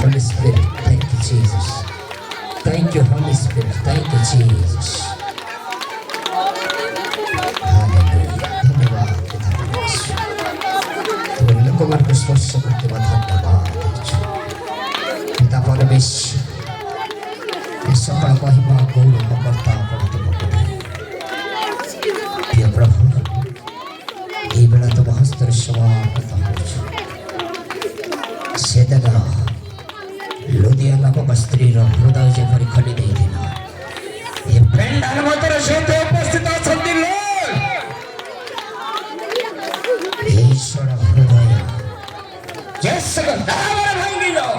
Holy Spirit, thank you, Jesus. Thank you, Holy Spirit. Thank you, Jesus. Hallelujah. धन्यवाद तुम्हारे लोगों को स्पर्श करते हुए धन्यवाद पिता परमेश्वर इस सकल महिमा गौरव करता करते प्रिय प्रभु ये बेला तुम हस्तर सवार करता हो सेदना लुधियाना को स्त्री हृदय जेपरी खली देना ये पेंडाल मात्र सहित उपस्थित अछंती लोग ईश्वर हृदय जैसे दावर भांगिलो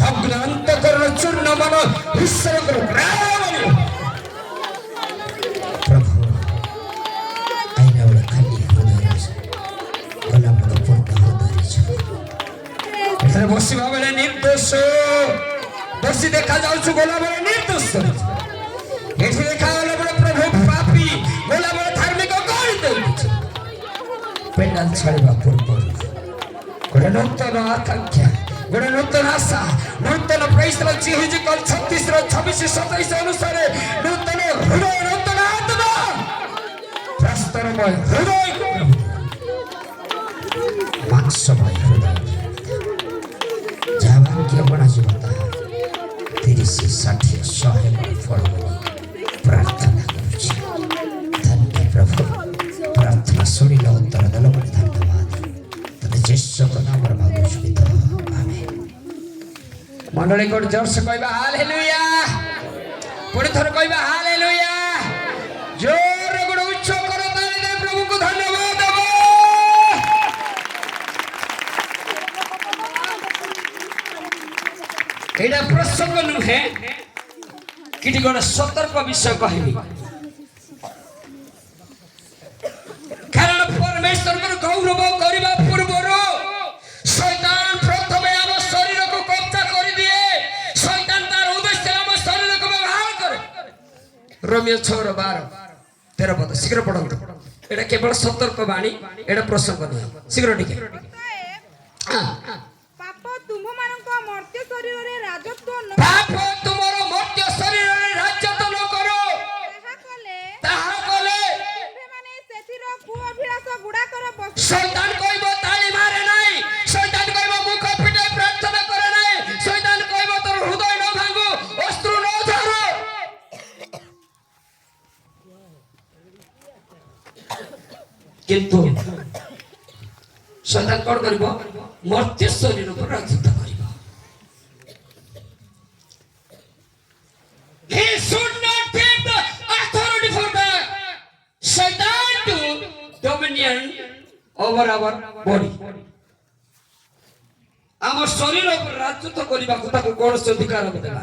भग्न अंतकरण चूर्ण मन ईश्वर को प्राण प्रभु आईना वाला खाली हृदय गुलाम का पूर्ण हृदय एथरे बसी भाबरे निर्दोष बसी देखा जाउछु गोला बरे निर्दोष एथि देखा गला बरे प्रभु पापी गोला बरे धार्मिक करि देउछु पेंडाल छाड़वा पूर्व गोटे नूतन आकांक्षा गोटे नूतन आशा नूतन प्रैसर जिहिजिकल 36 26 27 अनुसार नूतन हृदय नूतन आत्मा प्रस्तरमय हृदय मांसमय हृदय जवान के बना जीवता 30 60 100 फल प्रार्थना करुछि धन्य प्रभु प्रार्थना सुनिल उत्तर दल बड़े धन्यवाद तते यीशु को नाम रे मांगुछु पिता आमेन मंडली को जोर से कहबा हालेलुया पुणी थोर कहबा हालेलुया जोर गुण उच्च करो ताली दे प्रभु को धन्यवाद देबो एडा प्रसंग नुहे किटी गोटे सतर्क विषय कहबी कारण परमेश्वर को गौरव करबा पूर्वर शैतान प्रथमे हम शरीर को कब्जा कर दिए शैतान तार उद्देश्य हम शरीर को व्यवहार करे रोमियो 6:12-13 पद शीघ्र पढ़ंतु एटा केवल सतर्क बाणी एटा प्रसंग नहीं शीघ्र टिके पाप तुम मानक मर्त्य शरीर रे राजत्व न पाप तुमरो मर्त्य शरीर रे राजत्व न करो ताहा कले माने सेथिरो कु अभिलाष गुडा कर बस शैतान कहबो ताली मारे नाही शैतान कहबो मुख पिटे प्रार्थना करे नाही शैतान कहबो तोर हृदय न भांगो अस्त्र न धरो किंतु शैतान कोन करबो मर्त्य शरीर पर राजत्व करबो he should not take the authority for the Satan to dominion over our body आम शरीर पर राजत्व करबा को ताको कोन से अधिकार देबा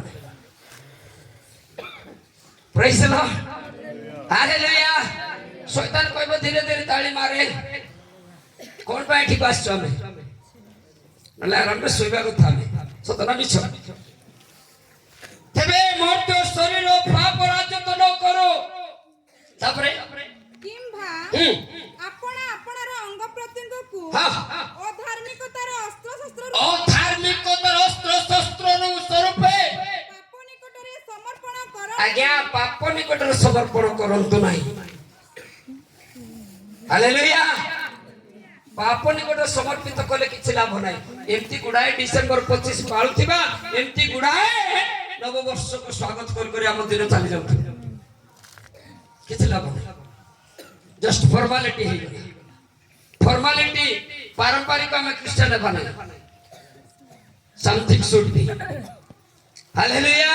प्रेज द लॉर्ड हालेलुया शैतान कहबो धीरे धीरे ताली मारे कोन पाए ठीक आछ हमें नले आराम से सोइबा को थामे सतना मिछ तेबे मर्त्य शरीर पाप राजत्व न करो तापरे किंभा अपना अपनार अंग प्रत्यंग को अधार्मिकतार अस्त्र शस्त्र नु स्वरूपे पाप निकटरे समर्पण करो आज्ञा पाप निकटरे समर्पण करंतु नाही हालेलुया पाप निकट समर्पित कले किछि लाभ नाही एमती गुडाए डिसेंबर 25 पाळुथिबा एमती गुडाए नव वर्ष को स्वागत कर हम दिन चली जाऊ किछि लाभ नाही जस्ट फॉर्मालिटी है फॉर्मालिटी पारंपरिक में क्रिश्चियन बने समथिंग शुड बी हालेलुया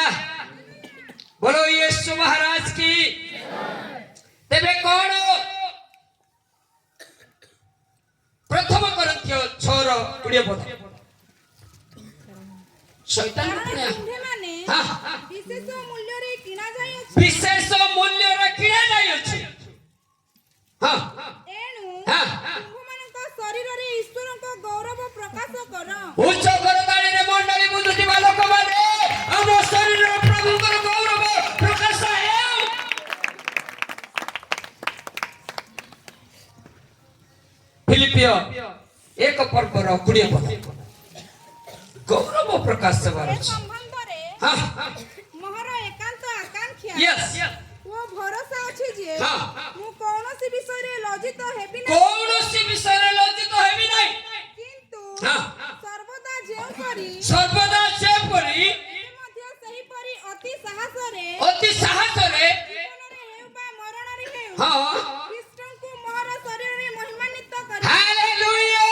बोलो यीशु महाराज की तेबे कोन प्रथम कोरिन्थियो 6:20 पद शैतान माने विशेष मूल्य रे किना जाय अछि विशेष मूल्य रे किना जाय अछि हां एनु तुम मानक शरीर रे ईश्वर को गौरव प्रकाश करो उच्च करताणी रे मंडली बुद्धि बालक माने हम शरीर रे प्रभु को गौरव प्रकाश है फिलिपियो 1 पर्वर 20 पद गौरव प्रकाश ଏ ଅଛି। ସମ୍ବନ୍ଧରେ हाँ ମୋର ଏକାନ୍ତ ଆକାଂକ୍ଷା यस ଓ ଭରସା ଅଛି ଯେ ହଁ। ମୁଁ କୌଣସି ବିଷୟରେ ଲଜ୍ଜିତ ହେବି ନାହିଁ କୌଣସି ବିଷୟରେ ଲଜ୍ଜିତ ହେବି ନାହିଁ। କିନ୍ତୁ ହଁ। ସର୍ବଦା ଯେଉଁପରି ସର୍ବଦା ସେପରି ଏବେ ମଧ୍ୟ ସେହିପରି ଅତି ସାହସରେ ଅତି ସାହସରେ ଜୀବନରେ ହେଉ ବା ମରଣରେ ହେଉ ହଁ ଖ୍ରୀଷ୍ଟଙ୍କୁ ମୋର ଶରୀରରେ ମହିମାନ୍ୱିତ କରି ହାଲେଲୁୟା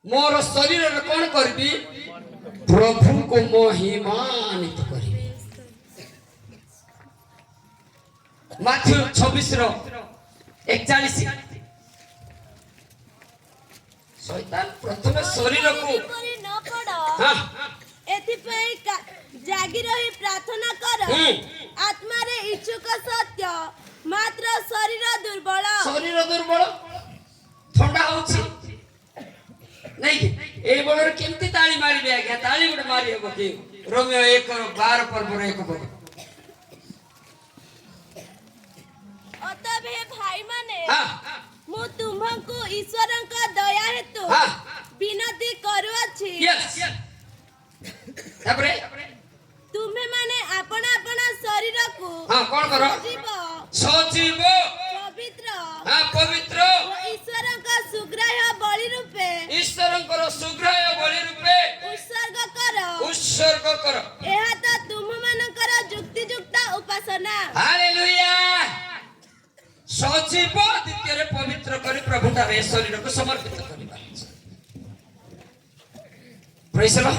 ମୋର ଶରୀରରେ କଣ କରିବି ପ୍ରଭୁଙ୍କୁ ମହିମାନ୍ୱିତ କରିବି। ମାଥ୍ୟୁ 26 ର 41 ଶୈତାନ ପ୍ରଥମେ ଶରୀରକୁ କରି ନ ପଡ଼ ହଁ ଏଥିପାଇଁ ଜାଗି ରହି ପ୍ରାର୍ଥନା କର ହୁଁ। ଆତ୍ମାରେ ଇଚ୍ଛୁକ ସତ୍ୟ ମାତ୍ର ଶରୀର ଦୁର୍ବଳ ଶରୀର ଦୁର୍ବଳ ଥଣ୍ଡା ହଉଛି ନାଇଁ କି ଏଇ ବେଳରେ କେମିତି ତାଳି ମାରିବେ ଆଜ୍ଞା ତାଳି ଗୋଟେ ମାରି ହେବ କି ରୋମିଓ 1:12 ପର୍ବର 1 ପଦ ଅତବେ ଭାଇମାନେ ହଁ ମୁଁ ତୁମକୁ ଈଶ୍ୱରଙ୍କ ଦୟା ହେତୁ ହଁ ବିନତି କରୁଅଛି ୟେସ୍ ତାପରେ ତୁମେମାନେ ଆପଣ ଆପଣ ଶରୀରକୁ ହଁ କଣ କର ଜୀବ ସଜୀବ ପବିତ୍ର ହଁ ପବିତ୍ର ଓ ଈଶ୍ୱରଙ୍କ ସୁଗ୍ରାହ୍ୟ ବଳି ରୂପେ ଈଶ୍ୱରଙ୍କର ସୁଗ୍ରାହ୍ୟ ବଳି ରୂପେ ଉତ୍ସର୍ଗ କର ଉତ୍ସର୍ଗ କର। ଏହା ତ ତୁମମାନଙ୍କର ଯୁକ୍ତିଯୁକ୍ତ ଉପାସନା ହାଲେଲୁୟା ସଜୀବ ଦ୍ୱିତୀୟରେ ପବିତ୍ର କରି ପ୍ରଭୁଠାରେ ଶରୀରକୁ ସମର୍ପିତ କରିବା। ପ୍ରେଜ୍ ଦ ଲର୍ଡ।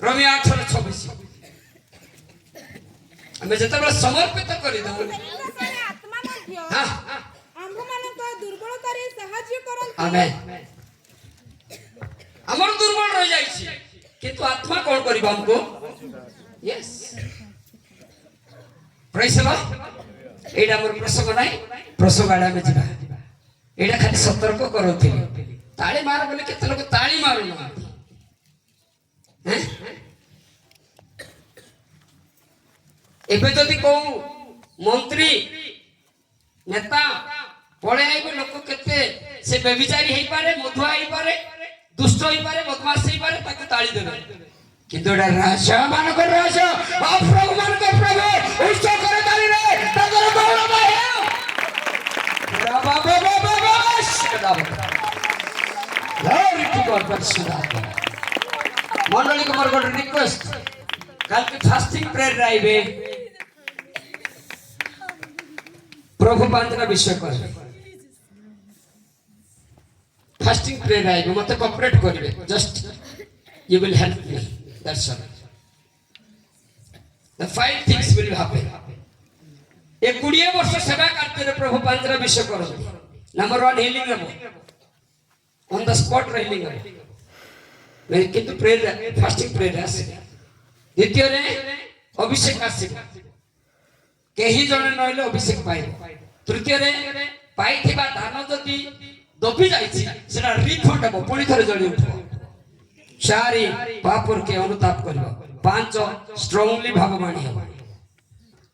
ରୋମିଓ 8:26 ଆମେ ଯେତେବେଳେ ସମର୍ପିତ କରିଦେବୁ ସେହିଭଳି ଆତ୍ମା ମଧ୍ୟ ହଁ ଆମ୍ଭମାନଙ୍କ ଦୁର୍ବଳତାରେ ସାହାଯ୍ୟ କରନ୍ତି ଆମେନ୍। ଆମର ଦୁର୍ବଳ ରହିଯାଇଛି କିନ୍ତୁ ଆତ୍ମା କଣ କରିବ ଆମକୁ ୟେସ୍ ପ୍ରେଜ୍ ଦ ଲର୍ଡ। ଏଇଟା ଆମର ପ୍ରସଙ୍ଗ ନାହିଁ ପ୍ରସଙ୍ଗ ଆଡେ ଆମେ ଯିବା ଏଇଟା ଖାଲି ସତର୍କ କରୁଥିଲି ତାଳି ମାର ବୋଲି କେତେ ଲୋକ ତାଳି ମାରୁନାହାନ୍ତି ହେଁ? ଏବେ ଯଦି କୋଉ ମନ୍ତ୍ରୀ ନେତା ପଳେଇ ଆଇବ ଲୋକ କେତେ ସେ ବ୍ୟଭିଚାରୀ ହେଇପାରେ ମଧୁଆ ହେଇପାରେ ଦୁଷ୍ଟ ହେଇପାରେ ବଦମାସ ହେଇପାରେ ତାକୁ ତାଳି ଦେବେ କିନ୍ତୁ ଏଟା ରାଜା ମାନଙ୍କ ରାଜା ପ୍ରଭୁ ମାନଙ୍କ ପ୍ରଭୁ ଉଚ୍ଚ କରି ତାଳିରେ ତାଙ୍କର ଗୌରବ ହେଉ। Glory to God, ପରିଶୁଦ୍ଧାତ୍ମା। ମଣ୍ଡଳୀ ମୋର ଗୋଟେ ରିକ୍ୱେଷ୍ଟ କାଲି ଫାଷ୍ଟିଂ ପ୍ରେୟର ଆଇବେ ପ୍ରଭୁ ପାଞ୍ଚଟା ବିଷୟ କରିବେ ଫାଷ୍ଟିଂ ପ୍ରେୟର ଆଇବେ ମତେ କୋଅପରେଟ କରିବେ just you will help me that's all the 5 things will happen ଏ 20 ବର୍ଷ ସେବା କାର୍ଯ୍ୟରେ ପ୍ରଭୁ ପାଞ୍ଚଟା ବିଷୟ କରନ୍ତି। ନମ୍ବର 1 ହିଲିଂ ହେବ on the spot ହିଲିଂ ହେବ କିନ୍ତୁ ପ୍ରେୟର ଫାଷ୍ଟିଂ ପ୍ରେୟର ଆସିବ। ଦ୍ୱିତୀୟରେ ଅଭିଷେକ ଆସିବ କେହି ଜଣେ ନହେଲେ ଅଭିଷେକ ପାଇବ। ତୃତୀୟରେ ପାଇଥିବା ଦାନ ଯଦି ଦବି ଯାଇଛି ସେଟା ରିଫଣ୍ଡ ହେବ ପୁଣି ଥରେ ଜଳି ଉଠିବ। 4 ପାପର କେ ଅନୁତାପ କରିବ। 5 ଷ୍ଟ୍ରଙ୍ଗଲି ଭାବବାଣୀ ହେବ।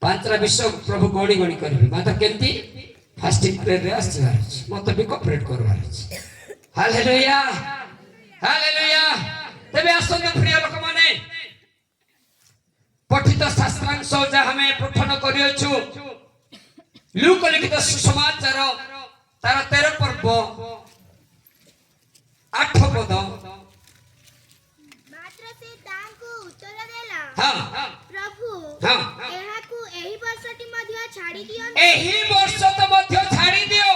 5ଟା ବିଷୟ ପ୍ରଭୁ ଗଣି ଗଣି କରିବେ ମାତ୍ର କେମିତି ଫାଷ୍ଟିଂ ପ୍ରେୟରରେ ଆସିବାର ଅଛି ମତେ ବି କୋଅପରେଟ କରିବାର ଅଛି। Hallelujah hallelujah. ତେବେ ଆସନ୍ତୁ ପ୍ରିୟ ଲୋକମାନେ ପଠିତ ଶାସ୍ତ୍ରାଂଶ ଯାହା ଆମେ ପଠନ କରିଅଛୁ ଲୁକ ଲିଖିତ ସୁସମାଚାର ତାର 13 ପର୍ବ 8 ପଦ ମାତ୍ର ସେ ତାଙ୍କୁ ଉତ୍ତର ଦେଲା ହଁ ପ୍ରଭୁ ହଁ ଏହାକୁ ଏହି ବର୍ଷଟି ମଧ୍ୟ ଛାଡ଼ି ଦିଅନ୍ତୁ ଏହି ବର୍ଷ ତ ମଧ୍ୟ ଛାଡ଼ି ଦିଅ।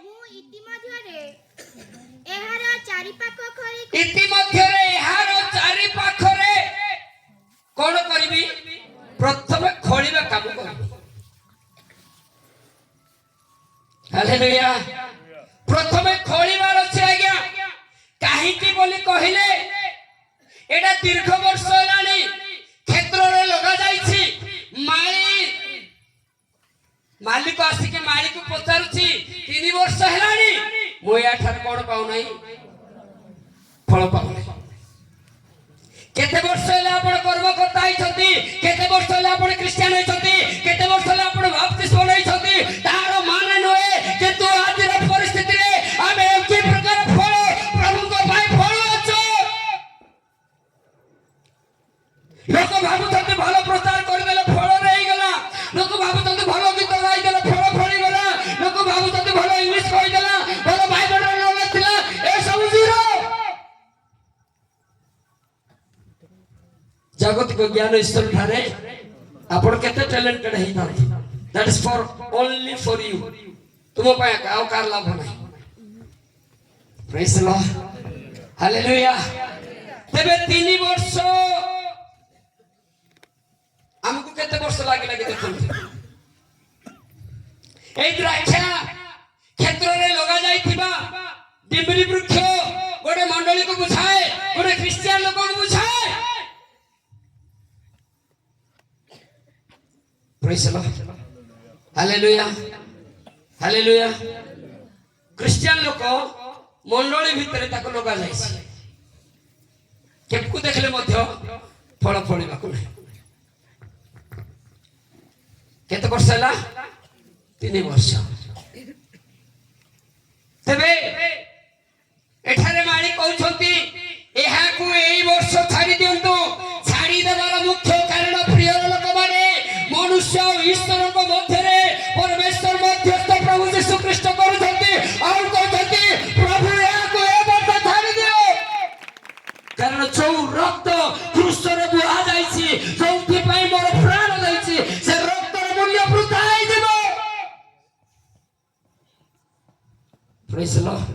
ମୁଁ ଇତିମଧ୍ୟରେ ଏହାର ଚାରିପାଖ ଖୋଳି ଇତିମଧ୍ୟରେ ଏହାର ଚାରି ପାଖରେ କଣ କରିବି ପ୍ରଥମେ ଖୋଳିବା କାମ କରିବି। ହାଲେଲୁୟା। ପ୍ରଥମେ ଖୋଳିବାର ଅଛି ଆଜ୍ଞା କାହିଁକି ବୋଲି କହିଲେ ଏଟା ଦୀର୍ଘ ବର୍ଷ ହେଲାଣି କ୍ଷେତ୍ରରେ ଲଗା ଯାଇଛି ମାଲିକ ଆସିକି ମାଳିକୁ ପଚାରୁଛି 3 ବର୍ଷ ହେଲାଣି ମୁଁ ଏଠାରେ କଣ ପାଉନାହିଁ ଫଳ ପାଉନାହିଁ। କେତେ ବର୍ଷ ହେଲା ଆପଣ କର୍ମକର୍ତ୍ତା ହେଇଛନ୍ତି କେତେ ବର୍ଷ ହେଲା ଆପଣ ଖ୍ରୀଷ୍ଟିଆନ ହେଇଛନ୍ତି କେତେ ବର୍ଷ ହେଲା ଆପଣ ବାପ୍ତିସ୍ମ ନେଇଛନ୍ତି ତାର ମାନେ ନୁହେଁ କିନ୍ତୁ ଆଜିର ପରିସ୍ଥିତିରେ ଆମେ କି ପ୍ରକାର जागतिक ज्ञान ईश्वर ठारे आपण केते टैलेंटेड हे ना that is for only for you तुम पाए काव कार लाभ नाही प्रेज द लॉर्ड हालेलुया तबे 3 वर्ष हमको केते वर्ष लागे देखो ए द्राक्षा क्षेत्र रे लगा जाइथिबा डिम्बली वृक्ष गोटे मंडली को बुझाए गोटे क्रिश्चियन लोक को बुझाए praise the lord hallelujah hallelujah Christian लोक मंडली भितर ताको लगा जाइछि केपकु देखले मध्य फल फळिबा को नै केते वर्ष हला 3 वर्ष तबे एठारे माली कहउछंती एहा को एई वर्ष छाडी दियंतु छाडी देबार मुख्य कारण प्रिय लोक माने मनुष्य और ईश्वर को मध्य रे परमेश्वर मध्यस्थ प्रभु यीशु ख्रीष्ट करूछंती और कहउछंती प्रभु एहा को ए वर्ष छाडी दियो कारण जो रक्त क्रूस रे बुहा जाईछि जोंथि पई मोर प्राण दैछि से रक्तर मूल्य वृथा होई दिबो praise the lord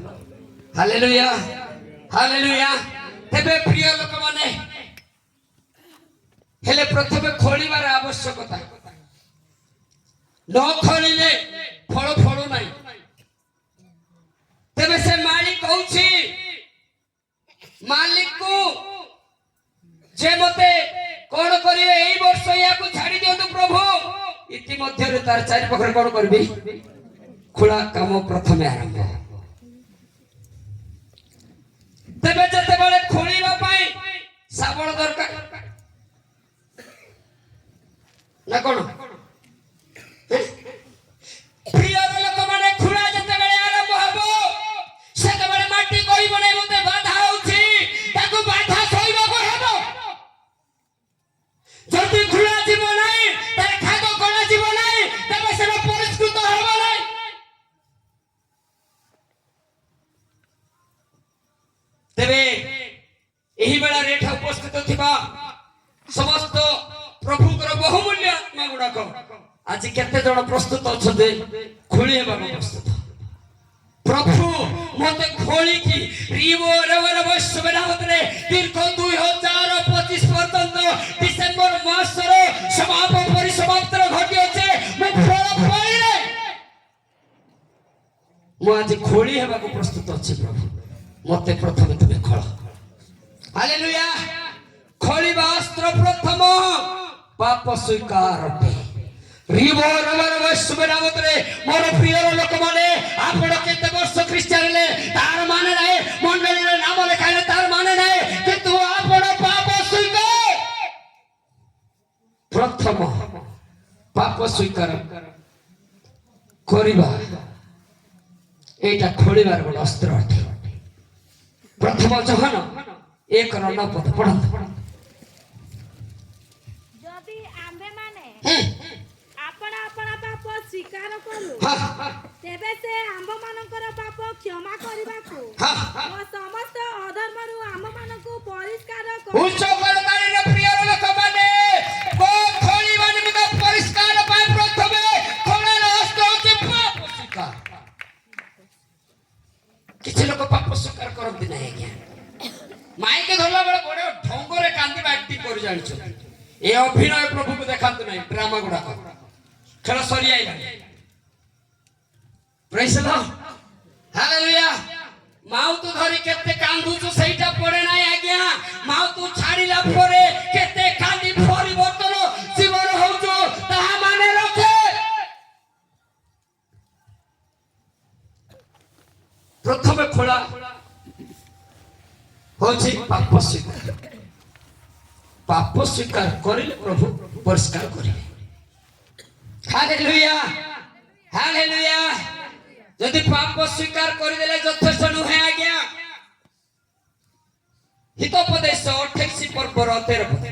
hallelujah hallelujah तबे प्रिय लोक माने हेले प्रथमे खोलिबार आवश्यकता न खोलिले फल फल नाही तबे से मालिक कहउछि मालिक को जे मते कोन करिवे एई वर्ष या को छाडी दियंतु प्रभु इति मध्य रे तार चारि पखरे कोन करबी खोला काम प्रथमे आरंभ तबे जते बेले खोलिबा पाई साबण दरकार ना कोन प्रिय लोक माने खुला जते बेले आरंभ हबो सेते बेले माटी कहिबो नै मते बाधा होछि ताको बाधा सहिबा को हबो जति खुला जीव नै तार खागो कोन जीव नै तबे से परिष्कृत हबो नै तबे एही बेला रेठा उपस्थित थिबा समस्त प्रभुकर बहुमूल्य आत्मा गुडाक आज केते जण प्रस्तुत अछते खोली हेबा प्रस्तुत प्रभु मते खोली की रिवो रवर वैश्वनावतरे दीर्घ 2025 पर्यंत डिसेंबर मास रो समापन परिसमाप्त घटी अछि मु फल पाइले मु आज खोली हेबा प्रस्तुत अछि प्रभु मते प्रथमे तुमे खोल हालेलुया खोलिबा अस्त्र प्रथम पाप स्वीकार रिवो रवर वैश्वनावतरे मोर प्रिय लोक माने आपण केते वर्ष क्रिश्चियन ले तार माने नाही मंडली रे नाम लिखाइले तार माने नाही किंतु आपण पाप स्वीकार प्रथम पाप स्वीकार करिबा एटा खोलिबार बड अस्त्र अटे प्रथम जहन 1:9 पद पढंत जदि आम्भे माने आपण आपण पाप स्वीकार करू तेबे से आम्भ मानकर पाप क्षमा करिबाकू ओ समस्त अधर्मरु आम्भ मानकू परिष्कार करू उच्च करतारी रे प्रिय लोक माने को खोली माने निमित्त परिष्कार पाए प्रथमे खोलार अस्त्र होछि पाप स्वीकार किछि लोक पाप स्वीकार करନ୍ତି नाही आज्ञा माइक धरला बेले बडे ढंगरे कांदी एक्टिंग कर जानिछो ए अभिनय प्रभु को देखांत नाही ड्रामा गुडा खेल सरी आइला प्रेज द लॉर्ड हालेलुया माउतु धरी केते कांदुछु सेटा पड़े नाही आज्ञा माउतु छाड़ीला परे केते कांदी परिवर्तन जीवन होउछो ताहा माने रखे प्रथमे खोला होछि पाप स्वीकार करिले प्रभु परिष्कार करिले हालेलुया हालेलुया यदि पाप स्वीकार कर देले यथेष्ट नुहे आज्ञा हितोपदेश 28 पर्व 13 पद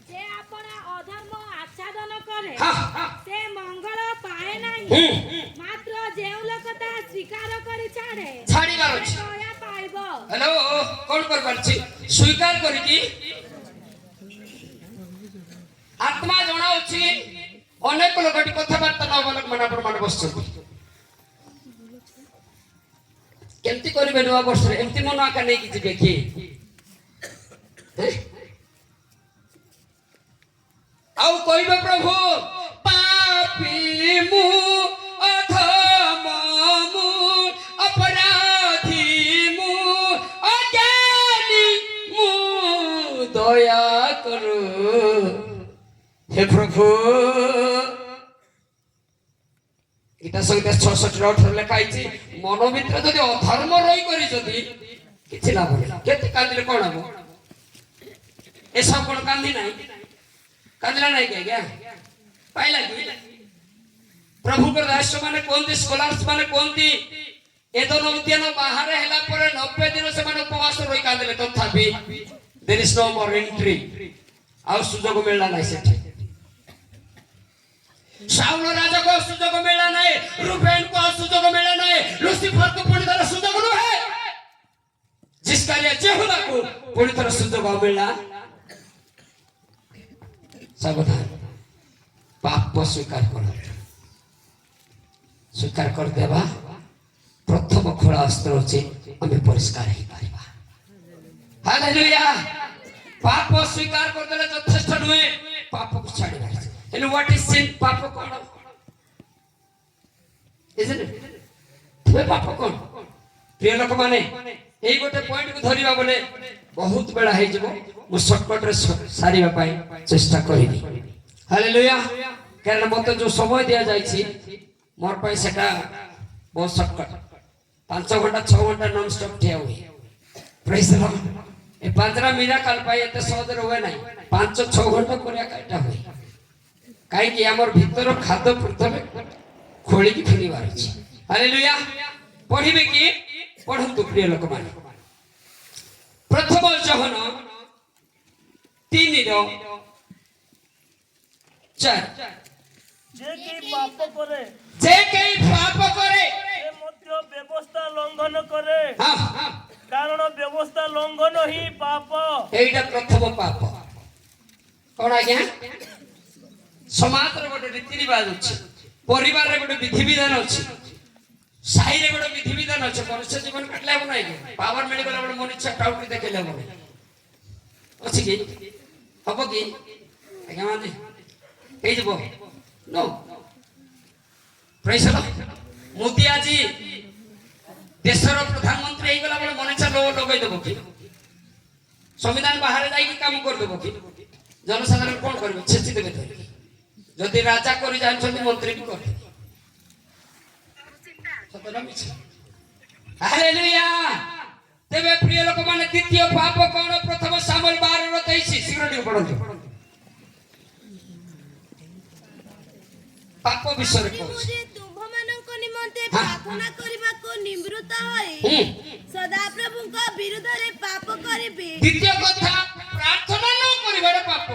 जे आपण अधर्म आच्छादन करे हाँ। से मंगल पाए नाही मात्र जेउ लोकता स्वीकार करी छाड़े छाड़ीबार अछि दया पाइबो हेलो कोन कर परछि स्वीकार करिकी आत्मा जणाउछि अनेक लोकटी कथाबार्ता नवलोक मन आपण मन बसछथि केमती करिबे नवा वर्ष एमती मन आका नै कि जिबे कि आउ कहिबे प्रभु पापी मु अधम मु अपराधी मु अज्ञानी मु दया करो हे प्रभु गीता संहिता 66:18 लिखा है मन भितर जदि अधर्म रही करी जदि किछि लाभ नहीं केते कांदिले कोन हबो ए सब कोन कांदी नाही कांदला नाही के क्या पाइला कि प्रभु को दास माने कोनती स्कॉलर्स माने कोनती ए दोनो उद्यान बाहर हैला पर 90 दिन से माने उपवास रही कांदिले तथापि there is no more entry आ सुजोग मिलला नाही सेठी शाऊल राजा को सुजोग मिला नहीं रूबेन को सुजोग मिला नहीं लूसीफर को पूरी तरह सुजोग न है जिसका लिए यहोवा को पूरी तरह सुजोग मिला सावधान पाप स्वीकार कर देवा प्रथम खोला अस्त्र होचे हमें परिष्कार ही पारिबा हालेलुया पाप स्वीकार कर देले यथेष्ट नुहे पाप को छाड़ी बारी And what is sin? Papa kon? Isn't it? तुम्हें पाप कौन? प्रिय लोक माने एई गोटे पॉइंट को धरिबा बोले बहुत बेला हे जबो मु शॉर्टकट रे सारीबा पाई चेष्टा करिबी हालेलुया कारण मते जो समय दिया जायछि मोर पाई सेटा बहुत शॉर्टकट 5 घंटा 6 घंटा नॉन स्टॉप ठिया हुई praise the lord a 15 miracle पाई एते सहज होवे नाही 5-6 घंटा करिया काटा हुई कहीं आमर भीतर खाद्य प्रथम खोली की फिर बार हालेलुया पढ़िबे कि पढ़ंतु प्रिय लोक माने प्रथम जहन 3:4 जे के पाप करे से मध्य व्यवस्था लंघन करे हां कारण व्यवस्था लंघन ही पाप एटा प्रथम पाप कोन आज्ञा समाज रे गोटे रीति रिवाज अछि परिवार रे गोटे विधि विधान अछि साई रे गोटे विधि विधान अछि मनुष्य जीवन कटले हो नाही पावर मिल गेला बडे मनुष्य टाउटी देखेले हो अछि कि हबो कि आज्ञा माने ए जबो नो प्रेज द मोदी आजी देशर प्रधानमंत्री हे गेला बडे मनुष्य लगै देबो कि संविधान बाहर जाई कि काम कर देबो कि जनसाधारण कोन करबे छेची देबे जदि राजा करी जानछन मंत्री भी करते सतना मिछ हालेलुया तेबे प्रिय लोक माने द्वितीय पाप कोन प्रथम सामुएल 12:23 शीघ्र डी पढନ୍ତୁ पाप विषय को तुम मानक निमंते प्रार्थना करबा को निवृत्त होई सदा प्रभु को विरुद्ध रे पाप करिबे द्वितीय कथा प्रार्थना न करिबार पाप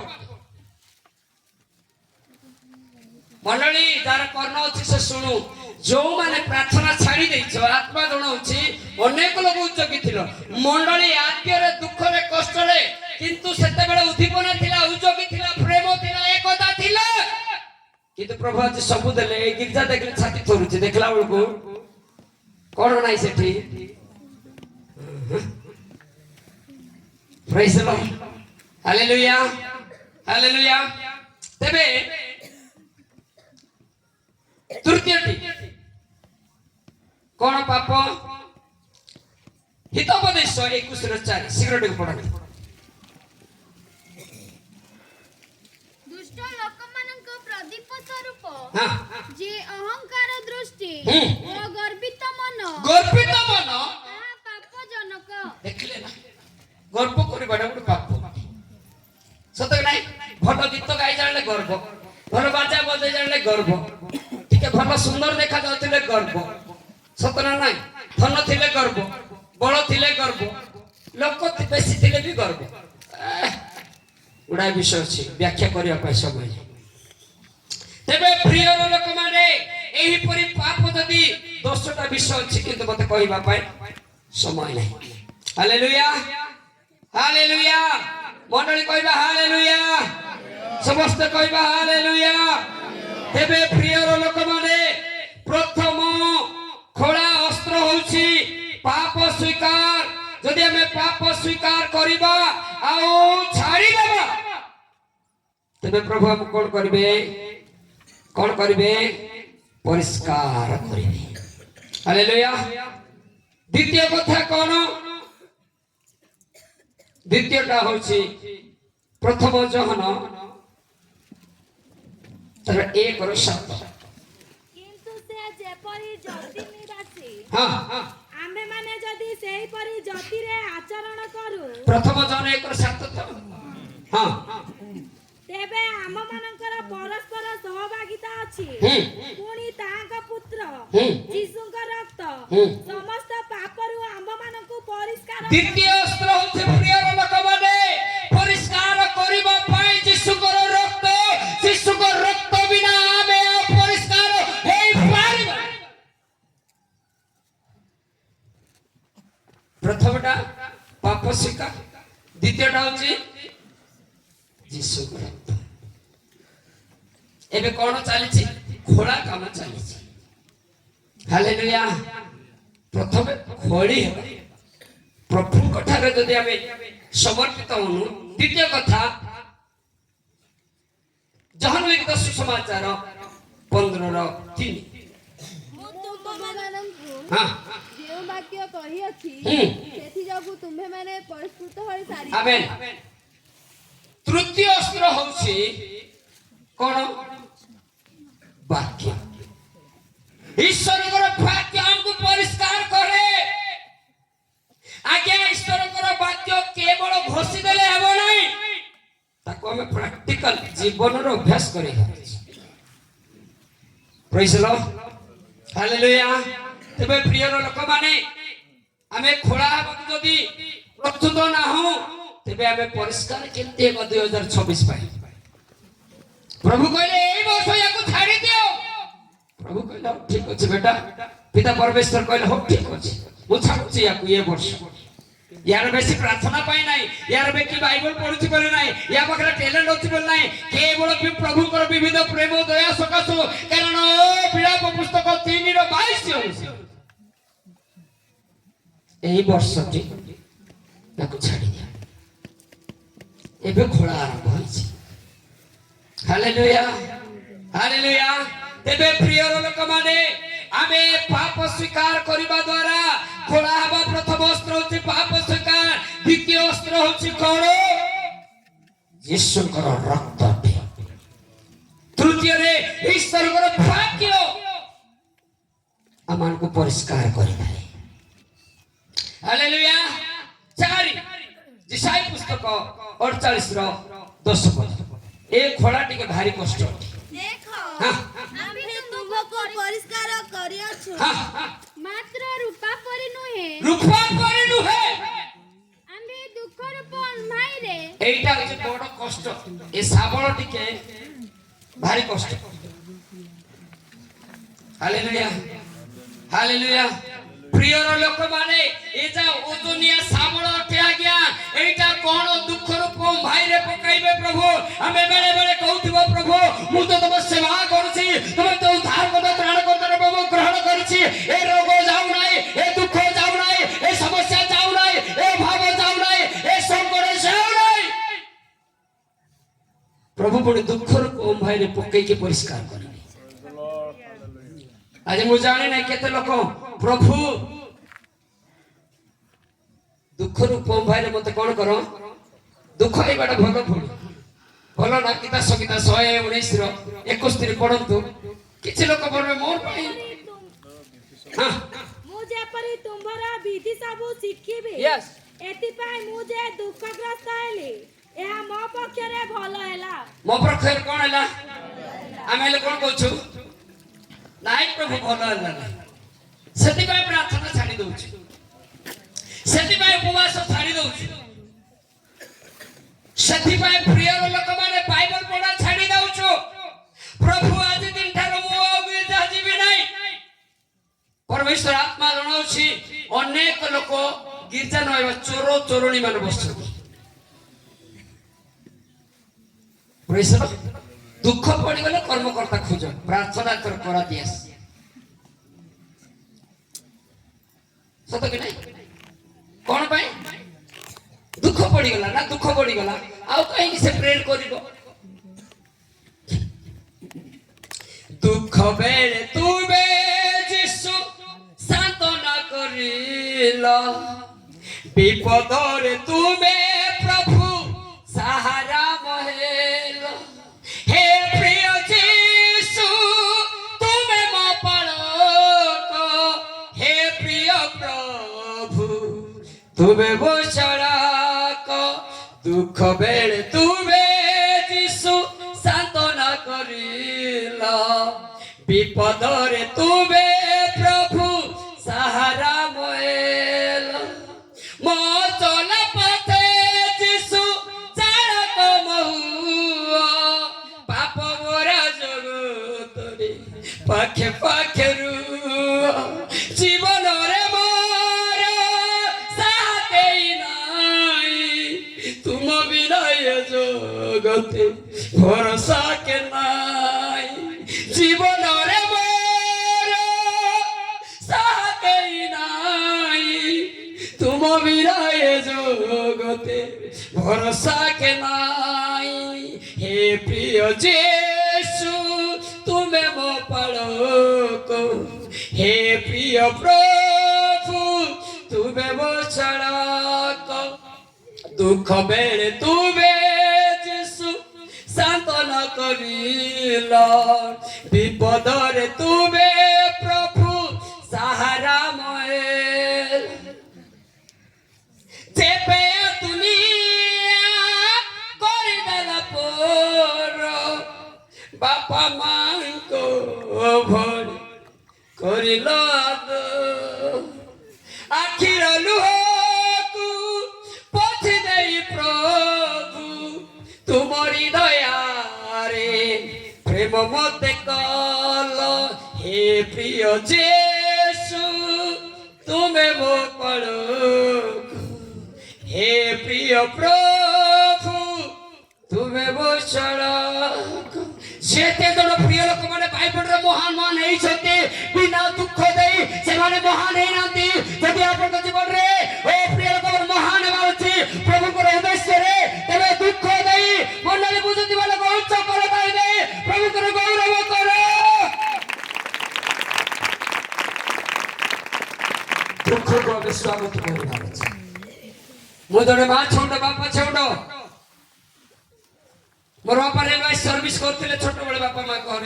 मंडली तार कर्ण अछि से सुनु जो माने प्रार्थना छाड़ी दैछो आत्मा जणाउछि अनेक लोग उद्योगी थिलो मंडली आद्य रे दुख रे कष्ट रे किंतु सेते बेले उद्दीपना थिला उद्योगी थिला प्रेम थिला एकता थिला किंतु प्रभु आज सब देले ए गिरजा देखले छाती थोरुछि देखला बेलको कोन नाही सेठी praise the lord hallelujah hallelujah तबे तृतीयटी कौन पाप हितोपदेश 21:4 शीघ्र टिक पढନ୍ତୁ दुष्ट लोकमानक प्रदीप स्वरूप हां जे अहंकार दृष्टि ओ गर्वित मन पाप जनक देखले ना गर्व करिबाडा गुड पाप सत नाही भलो गीत गाई जानले गर्व भलो बाजा बजाई जानले गर्व टिके भलो सुंदर देखा जाउतिले गर्व सतना नाही धन थिले गर्व बळ थिले गर्व लोक बेसी थिले भी गर्व उडा विषय अछि व्याख्या करिया पाइ समय तेबे प्रिय लोक माने एही परि पाप जदी 10टा विषय अछि किंतु मते कहिबा पाइ समय नाही हालेलुया हालेलुया मंडली कहबा हालेलुया समस्त कहबा हालेलुया तेबे प्रियर लोक माने प्रथम खोला अस्त्र होउची पाप स्वीकार जदि हमें पाप स्वीकार करिबा आउ छाड़ी देबा तेबे प्रभु हम कोन करिवे परिष्कार करिवे हालेलुया द्वितीय कथा कोन द्वितीयटा होउची प्रथम जहन तर 1:7 କିନ୍ତୁ ସେ ଯେପରି ଜ୍ୟୋତି ନିବାସୀ हां ଆମ୍ଭେମାନେ ଯଦି ସେହିପରି ଜ୍ୟୋତିରେ ଆଚରଣ କରୁ प्रथम जहन 1:7 तो हां ତେବେ ଆମମାନଙ୍କର ପରସ୍ପର ସହଭାଗିତା ଅଛି ପୁଣି ତାହାଙ୍କ ପୁତ୍ର ଯୀଶୁଙ୍କ ରକ୍ତ ସମସ୍ତ ପାପରୁ ଆମମାନଙ୍କୁ ପରିଷ୍କାର द्वितीय अस्त्र होउची प्रियर लोक माने परिष्कार करिबा पई यीशुकर रक्त बिना आमे परिष्कार हेई पारिबा प्रथमटा पाप स्वीकार द्वितीयटा होउची यीशुकर रक्त एबे कोन चालिछि खोला काम चालिछि हालेलुया प्रथमे खोली हेबा प्रभु कथारे जदि आमे समर्पित होनु द्वितीय कथा जहन लिखित सुसमाचार 15:3 ମୁଁ ତୁମମାନଙ୍କୁ हां ଯେଉଁ ବାକ୍ୟ କହିଅଛି ସେଥି ଯୋଗୁ ତୁମ୍ଭେମାନେ ପରିଷ୍କୃତ ହୋଇ ସାରି आमेन तृतीय अस्त्र होउछि कोन वाक्य ईश्वरकर वाक्य हमको परिष्कार करे आज्ञा ईश्वरकर वाक्य केवल घोषि देले हेबो नाही ताको हम प्रैक्टिकल जीवन रो अभ्यास करे प्रेज द लॉर्ड हालेलुया तबे प्रिय लोक माने हमें खोला जदि प्रस्तुत ना हो तेबे हमें परिष्कार केते 2026 पाई प्रभु कहले एई वर्ष याको छाड़ी दियो प्रभु कहले ठीक अछि बेटा पिता परमेश्वर कहले हो ठीक अछि मु छाडुछि याको ये वर्ष यार बेसी प्रार्थना पाई नाही यार बेकी बाइबल पढुछि बोले नाही या बखरा टैलेंट अछि बोले नाही केवल प्रभु कर विविध प्रेम दया सकासु कारण विलाप पुस्तक 3:22 एई वर्षटी याको छाडी दिया एबे खोला आरंभ होइछि हालेलुया हालेलुया तेबे प्रिय लोक माने आमे पाप स्वीकार करिबा द्वारा खोला हबा प्रथम अस्त्र होछि पाप स्वीकार द्वितीय अस्त्र होछि कोन यीशुकर रक्त तृतीय रे ईश्वरकर वाक्य अमान को परिष्कार करिଥାଏ हालेलुया 4 जिसाई पुस्तक 48:10 ए खोला टिके भारी कष्ट ଦେଖ हां ଆମ୍ଭେ ତୁମକୁ ପରିଷ୍କାର କରିଅଛୁ हां ମାତ୍ର ରୂପା ପରି ନୁହେଁ रूपा परे नुहे ଆମ୍ଭେ ଦୁଃଖ ରୂପ ଅନ୍ଧାଇରେ एटा होचे बड़ कष्ट ए साबळ टिके भारी कष्ट हालेलुया हालेलुया प्रिय लोक माने ए जा ओजनिया साबळ अटे आज्ञा एटा कोन दुख रूप भाई रे पकाइबे प्रभु हमें बेले बेले कहउथिबो प्रभु मु तो तम सेवा करछि तुम तो उद्धार करता त्राण करता प्रभु ग्रहण करछि ए रोग जाउ नाही ए दुख जाउ नाही ए समस्या जाउ नाही ए भाव जाउ नाही ए संकट जाउ नाही प्रभु पुणी दुख रूप भाई रे पकई के परिष्कार करबे आज मु जाने नहीं केते लोक प्रभु दुख रूप भाई रे मते कोन करो दुख आइबाटा भलो फुल भलो ना गीता संगीता 119 रो 71 पढंतु किछि लोक बोलबे मोर पई हां ମୁଁ ଯେପରି ତୁମ୍ଭର ବିଧି ସବୁ ଶିଖିବି यस ଏଥିପାଇଁ ମୁଁ ଯେ ଦୁଃଖଗ୍ରସ୍ତ ହେଲି ଏହା ମୋ ପକ୍ଷରେ ଭଲ ହେଲା मो पर खैर कोन हला आमेले कोन कहछु नाइ प्रभु भलो हला सेति भाई प्रार्थना छाडी दउछि सेति भाई उपवास छाडी दउछि सेति भाई प्रिय लोक माने बाइबल पढा छाडी दउछु प्रभु आज दिन ठार मु गिरजा जीवी नाही परमेश्वर आत्मा जणाउछि अनेक लोक गिरजा नय चोरो चोरणी मान बसछथि ପ୍ରେସର ଦୁଃଖ ପଡିଗଲେ କର୍ମକର୍ତ୍ତା ଖୋଜ ପ୍ରାର୍ଥନା ତୋର କରା ଦିଆସ ସତ କି ନାଇଁ କଣ ପାଇଁ ଦୁଃଖ ପଡିଗଲା ନା ଦୁଃଖ ପଡିଗଲା ଆଉ କାହିଁକି ସେ ପ୍ରେର କରିବ ଦୁଃଖ ବେଳେ ତୁମେ ଯୀଶୁ ସାନ୍ତନା କରିଲ ବିପଦରେ ତୁମେ ପ୍ରଭୁ ସାହାରା ମହେଲ हे प्रिय यीशु तुम्हें मो पालक हे प्रिय प्रभु तुम्हें वो सड़क दुख बेले तुम्हें यीशु सांत्वना करिला विपदरे तुम्हें प्रभु सहारा मोएल मो चला पथे यीशु चालक महुआ पाप मोरा जगतरे पाखे पाखे जीवन रे मोर साथे नाई तुम बिना ये जगते भरोसा के नाई जीवन रे मोर साथे नाई तुम बिना ये जगते भरोसा के नाई हे प्रिय यीशु तुम्हें मो पालक हे प्रिय प्रभु तुम्हें मो सड़क दुख बेले तुम्हें यीशु सांत्वना करिला विपदरे तुम्हें प्रभु सहारा मोएल जेबे दुनिया କରିଦେଲା ପର ବାପା ମାଙ୍କ ଭଳି କରିଲ ଆଖିର ଲୁହକୁ ପୋଛି ଦେଇ ପ୍ରଭୁ ତୁମରି ଦୟାରେ ପ୍ରେମ ମତେ କଲ ହେ ପ୍ରିୟ ଯୀଶୁ ତୁମେ ମୋ ପାଳକ हे प्रिय प्रभु तुम्हें वो सड़क जेते जण प्रिय लोक माने बाइबल रे महान महान हेई छथि बिना दुख देई से माने महान हेई नांती जदि आपन जीवन रे ओ प्रिय लोक महान हेबाउछि प्रभु को उद्देश्य रे तबे दुख देई मनले बुझति वाला उच्च कर पाइबे प्रभु को गौरव करो दुख को स्वागत करू मु जड़े माँ छोड़ बापा छोड़ मोर बापा रेलवे सर्विस करते छोट बड़े बापा माँ को हर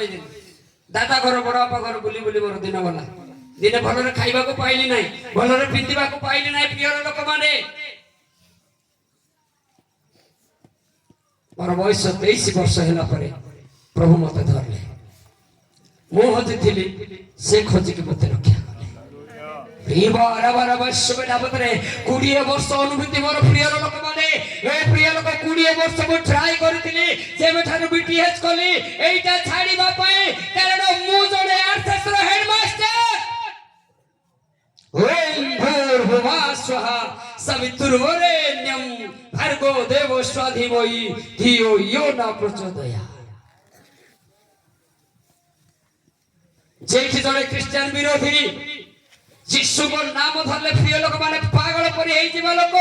दादा घर बड़ बापा घर बुली बुली मोर दिन गला दिने भल खाइबा को पाइली ना भल पिंधा को पाइली ना प्रिय लोक मैंने मोर बयस 23 वर्ष है प्रभु मत धरले मु हजी थी से खोजिकी मत रक्षा वर्ष अनुभूति मोर प्रिय लोक मैंने प्रिय लोक 20 वर्ष मु ट्राई करी बीटीएच कली एटा छाड़ीबा पई कारण मु जड़े आरएसएस रो हेडमास्टर ओम भूर्भुवः स्वः सवितुर्वरेण्यं भर्गो देवस्य धीमहि धियो यो न प्रचोदयात् जेठी जड़े क्रिश्चियन विरोधी यीशु को नाम धरले प्रिय लोक माने पागल परि हेई जीवा लोक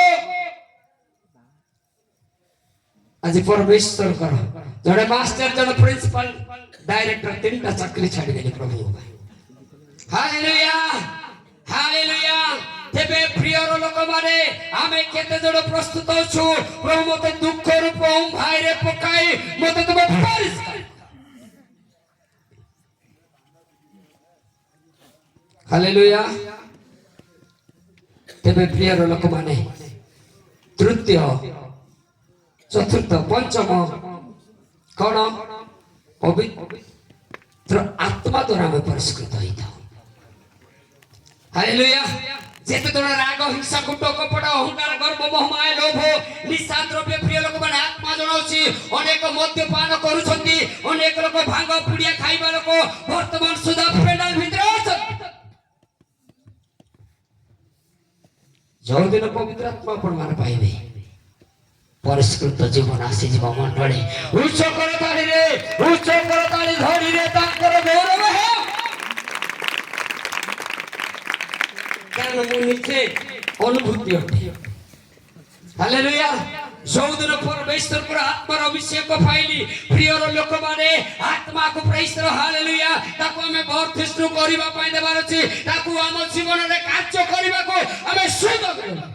आज परमेश्वर कर जड़े मास्टर जड़े प्रिंसिपल डायरेक्टर तीनटा चाकरी छाड़ी देली प्रभु हालेलुया हालेलुया तेबे प्रिय लोक माने आमे केते जड़ प्रस्तुत छु प्रभु मते दुख रूप भाई रे पकाई मते तुम परिष्कार हालेलुया तेबे प्रिय लोक माने तृतीय चतुर्थ पंचम कौन पवित्र आत्मा द्वारा में परिष्कृत होता हालेलुया जेते तोरा राग हिंसा कुट कपट अहंकार गर्व मोह माया लोभ निशा द्रव्य प्रिय लोक माने आत्मा जणाउछि अनेक मद्यपान करूछंती अनेक लोक भांग पुड़िया खाइबा लोक वर्तमान सुधा पेंडाल भितर अछंती जो दिन पवित्र आत्मा पर मान पाइबे ପରିଷ୍କୃତ ଜୀବନ ଆସିଯିବ ମଣ୍ଡଳୀ। ଉଚ୍ଚ କରତାଳିରେ ଉଚ୍ଚ କରତାଳି ଧରିରେ ତାଙ୍କର ଗୌରବ ହେଉ। କାରଣ ମୁଁ ନିଜେ ଅନୁଭୂତି ଅଟେ। ହାଲେଲୁୟା। ଯୋଉଦିନ ପରମେଶ୍ୱରଙ୍କର ଆତ୍ମାର ଅଭିଷେକ ପାଇଲି ପ୍ରିୟର ଲୋକମାନେ ଆତ୍ମାକୁ ପ୍ରେସ୍ର ହାଲେଲୁୟା ତାକୁ ଆମେ ବର୍ଦ୍ଧିଷ୍ଣୁ କରିବା ପାଇଁ ଦେବାର ଅଛି। ତାକୁ ଆମ ଜୀବନରେ କାର୍ଯ୍ୟ କରିବାକୁ ଆମେ ସୁଯୋଗ ଦେବା।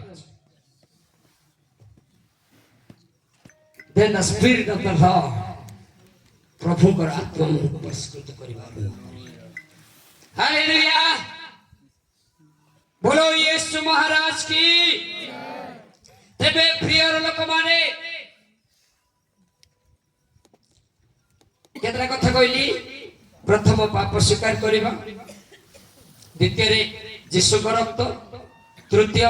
Then the spirit of the Lord ପ୍ରଭୁଙ୍କର ଆତ୍ମାକୁ ପରିଷ୍କୃତ କରିବା। ହାଲେଲୁୟା। बोलो यीशु महाराज की। तेबे प्रियर लोक माने केतरा कथा कहली। प्रथम पाप स्वीकार करिबा, द्वितीय रे यीशुकर रक्त, तृतीय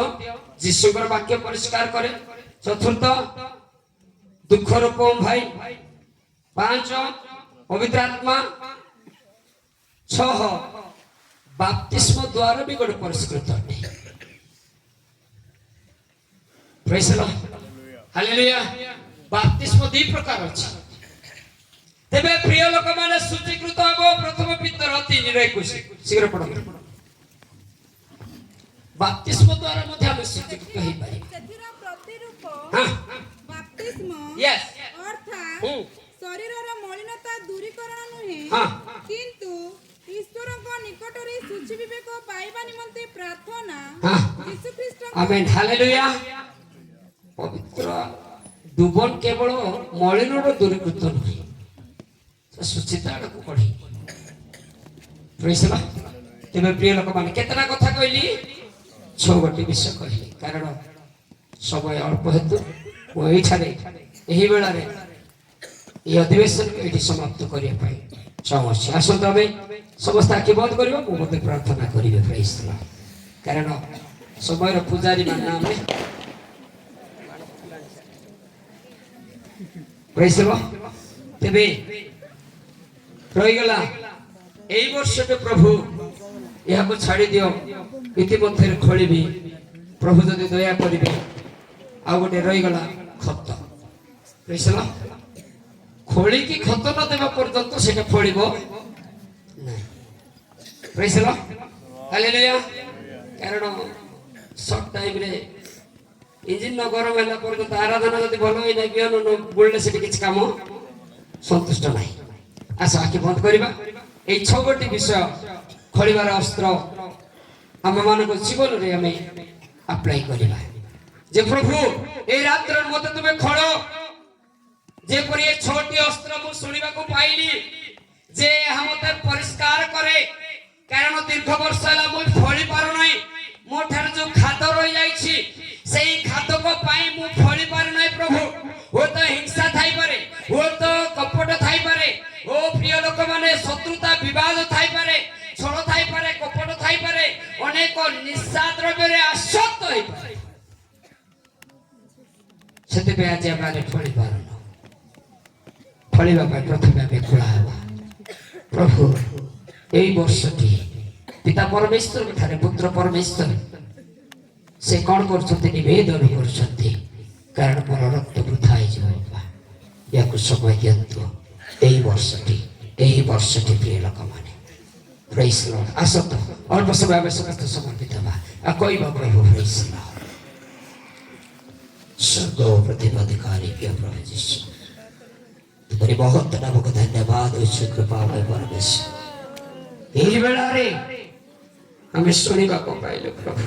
यीशुकर वाक्य परिष्कार करे, चतुर्थ दुख रूप भाई, पांच पवित्र आत्मा, छह बाप्तिस्म द्वारा भी गोटे परिष्कृत अटे। Praise the lord. हालेलुया। बाप्तिस्म दी प्रकार अछि। तेबे प्रिय लोक माने शुचिकृत हो प्रथम पितर 3:21 शीघ्र पढो। बाप्तिस्म द्वारा मध्ये हम शुचिकृत होई पारि। ସେଥିର ପ୍ରତିରୂପ हां ବାପ୍ତିସ୍ମ यस ଅର୍ଥାତ୍ ଶରୀରର ମଳିନତା ଦୂରୀକରଣ ନୁହେଁ, हां କିନ୍ତୁ ଈଶ୍ୱରଙ୍କ ନିକଟରେ ଶୁଚି ବିବେକ ପାଇବା ନିମନ୍ତେ ପ୍ରାର୍ଥନା हां ଯୀଶୁ ଖ୍ରୀଷ୍ଟ आमेन। हालेलुया। पवित्र दुबन केवल मलिनर दूरीकृत नुहे सुचिता आड़क बढ़ी। Praise the Lord. तेबे प्रिय लोक माने केतना कथा कहली 6 गोटी विषय कहली। कारण समय अल्प हेतु मु एठारे एही बेला रे ए अधिवेशन एठी समाप्त करिया पाई चाहूछि। आसत आमे समस्त आखि बंद करिबा, मु मते प्रार्थना करिबे। Praise the Lord. कारण समय पूजारी माने आमे प्रेज द लॉर्ड। तेबे रहीगला एई वर्ष प्रभु यहाँ छाड़ी दियो इतिमध्य खोलिबी। प्रभु जदि दया करिबे आ गोटे रहीगला खत। Praise the Lord. खोली की खत न देवा पर्यंत सेटा फळिबो नाही। Praise the lord. हालेलुया। कारण शॉर्ट टाइम रे इंजिन न गरम होला पर्यंत आराधना जदि भलो होई नाही बियन न बोलले सेठी किछ काम संतुष्ट नाही। आसा आखि बंद करिबा। एई 6 गोटी विषय खोलिबार अस्त्र आम मानको जीवन रे हमें अप्लाई करिबा। जे प्रभु ए रात्र मते तुमे खोलो जे पर ये 6टी अस्त्र मु सुनिबा को पाइली जे हमते परिष्कार करे। कारण दीर्घ वर्ष होला मु फळी पारु नाही। मो ठार जो खाद्य रहि जाईछि सेई खाद्य को पाई मु फळी पारु नाही। प्रभु ओ तो हिंसा थाई पारे, ओ तो कपट थाई पारे, ओ प्रिय लोक माने शत्रुता विवाद थाई पारे, छळ थाई पारे, कपट थाई पारे, अनेक निशा द्रव्य रे आसक्त होई पारे। सेते पे आज आमे फळी पारु न फळिबा पाई प्रथमे आमे खुला हवा। प्रभु एई वर्षटी पिता परमेश्वर ठारे पुत्र परमेश्वर से कौन करछथि निवेदन करछथि। कारण मोर रक्त वृथा होई जाबा याकु समय दियंतु। एई वर्षटी प्रिय लोक माने प्रेज द लॉर्ड। आसत अल्प समय आमे समस्त समर्पित बा आ कहबा प्रभु प्रेज द लॉर्ड। सर्व प्रतिपदिकारी प्रिय प्रभु यीशु तुम्हारी बहुत नाम को धन्यवाद और कृपा में परमेश्वर। एही बेला रे हमें सुनिबा को पाइले प्रभु।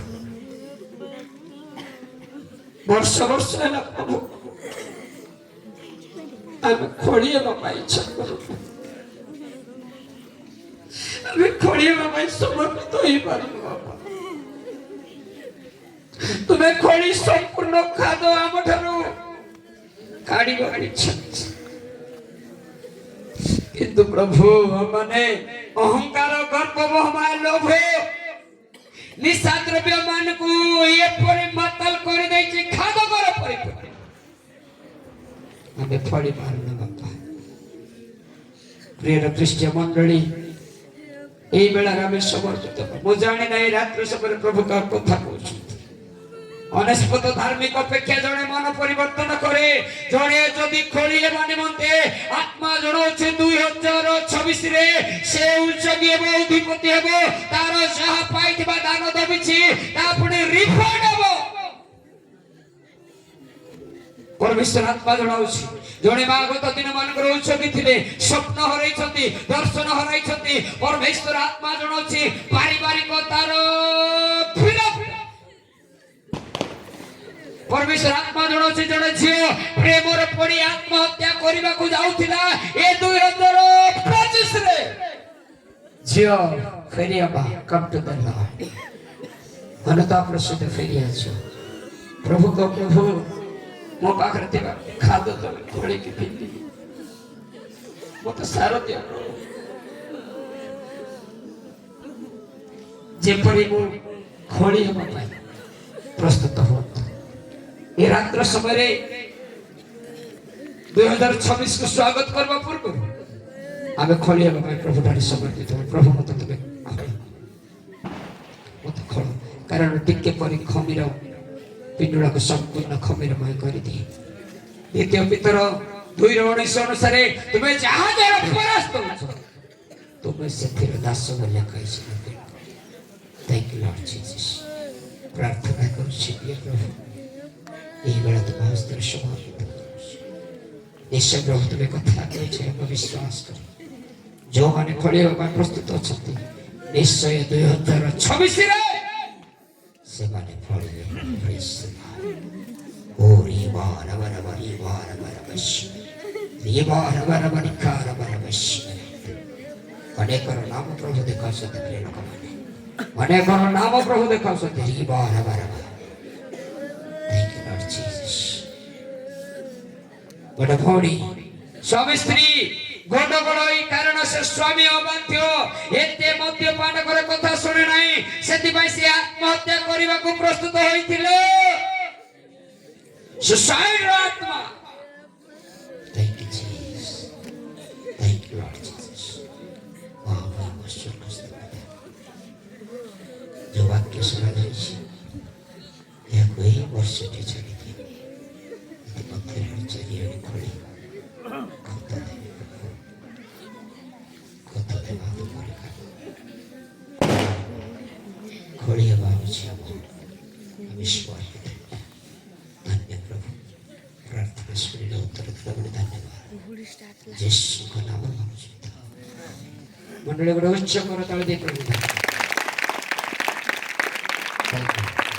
वर्ष वर्ष है प्रभु हमें खोलिए बाबा इच्छा करो। हमें खोलिए बाबा समर्पित ही पारू बाबा। तुम्हें खोली संपूर्ण खाद आम ठारू काढ़ी इच्छा। किंतु प्रभु हमने अहंकार गर्व मोहमाया लोभ निशा द्रव्य मान को ये परे मतल कर देछि खाद कर परे हमें फड़ी पारना बापा। प्रिय क्रिस्टियन मंडली एई बेला हमें समर्पित मु जाने नहीं रात्रि समय प्रभु का कथा कहउछि অনেস্পত ধার্মিক অপেক্ষা জনে মন পরিবর্তন করে জনে যদি খোলিলে মানে মন্তে আত্মা জଣାଉଛି 2026 রে সে উচ্চগী ହେବ ଅଧିପତି ହେବ ତାର ଯାହା ପାଇଥିବା ଦାନ ଦବିଛି ତା ପୁଣି ରିଫଣ୍ଡ ହେବ परमेश्वर आत्मा जणाଉଛି जणे मागत दिन मानकर उच्चगी थिले स्वप्न हराइछंती दर्शन हराइछंती परमेश्वर आत्मा जणाଉଛି पारिवारिक तार फिरप परमेश्वर आत्मा जणाଉଛି जणे झियो प्रेमर पड़ी आत्महत्या करबा को जाउथिला ए 2025 रे झियो फेरियाबा कम टू द लॉर्ड अनता प्रसिद्ध फेरिया छ प्रभु को प्रभु मो पाखरे थिबा खाद्य तो थोड़ी की फिंदी मत सारो दियो जेपरी मो खोली हम पाई प्रस्तुत हो ये रात्र समय रे 2026 को स्वागत करबा पूर्व आमे खोली हम पाई प्रभु ठानी समर्पित हो प्रभु मत तबे मत खोल कारण टिके परी खमीर पिंडुड़ा को संपूर्ण खमीरमय कर दिए द्वितीय पितर 2:19 अनुसार तुम्हें जहां जहां परास्त हो तुम्हें सेतिर दास बोले कहिस थैंक यू लॉर्ड जीसस प्रार्थना करू छी प्रभु এই বেলা তো হস্তের সমাহিত নিশ্চয় প্রভু তুমি কথা কইছে আমি বিশ্বাস করি যোগানে খোলিবা ପାଇଁ ପ୍ରସ୍ତୁତ ଅଛନ୍ତି ନିଶ୍ଚୟ 2026 ରେ ସେମାନେ ଫଳିବେ ପ୍ରେଜ୍ ଓ ରିବାରା bara bash ରିବାରା bara bash ଅନେକର ନାମ ପ୍ରଭୁ ଦେଖାଉଛନ୍ତି ପ୍ରିୟ ଲୋକମାନେ ଅନେକର ନାମ ପ୍ରଭୁ ଦେଖାଉଛନ୍ତି ରିବାରା bara thank you Lord Jesus बड़ा भौणी स्वामी स्त्री गोडगोड़ई कारण से स्वामी अबाध्य एते मद्यपान करे कथा सुने नाही सेति भाई से आत्महत्या करबा को प्रस्तुत होइथिले सुसाइड आत्मा thank you Jesus thank you Lord Jesus वाह वाह मस्तर जो वाक्य सुना जाई या कोई वर्ष के चली थी मध्य चलिए खोली खोली बाबू धन्य प्रभु प्रार्थना सुनिले उत्तर धन्यवाद यीशु का नाम मंडली उच्च कर ताली दे प्रभु थैंक यू